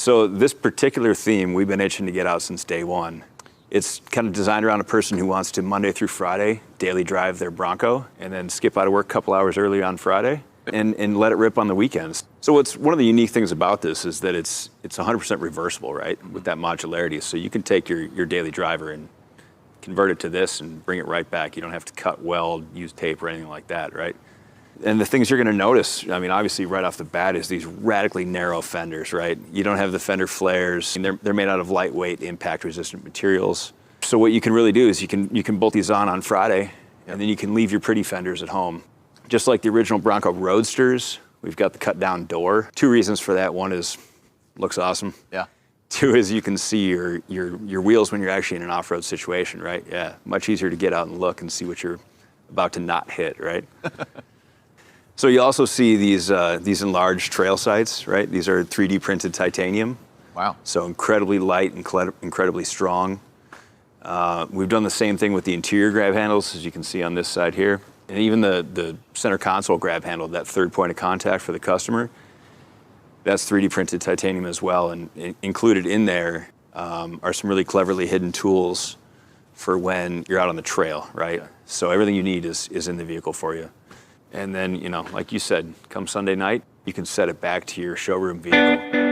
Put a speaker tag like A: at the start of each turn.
A: So this particular theme, we've been itching to get out since day one. It's kind of designed around a person who wants to Monday through Friday daily drive their Bronco and then skip out of work a couple hours early on Friday and let it rip on the weekends. So what's one of the unique things about this is that it's 100% reversible, right, with that modularity. So you can take your daily driver and convert it to this and bring it right back. You don't have to cut, weld, use tape or anything like that, right? And the things you're going to notice, I mean, obviously right off the bat is these radically narrow fenders, right? You don't have the fender flares. They're made out of lightweight, impact-resistant materials. So what you can really do is you can bolt these on Friday, and then you can leave your pretty fenders at home. Just like the original Bronco Roadsters, we've got the cut-down door. 2 reasons for that. One is, looks awesome.
B: Yeah.
A: 2 is you can see your wheels when you're actually in an off-road situation, right? Yeah, much easier to get out and look and see what you're about to not hit, right? So you also see these enlarged trail sights, right? These are 3D printed titanium.
B: Wow.
A: So incredibly light and incredibly strong. We've done the same thing with the interior grab handles, as you can see on this side here. And even the center console grab handle, that third point of contact for the customer, that's 3D printed titanium as well. And included in there are some really cleverly hidden tools for when you're out on the trail, right? So everything you need is in the vehicle for you. And then, like you said, come Sunday night, you can set it back to your showroom vehicle.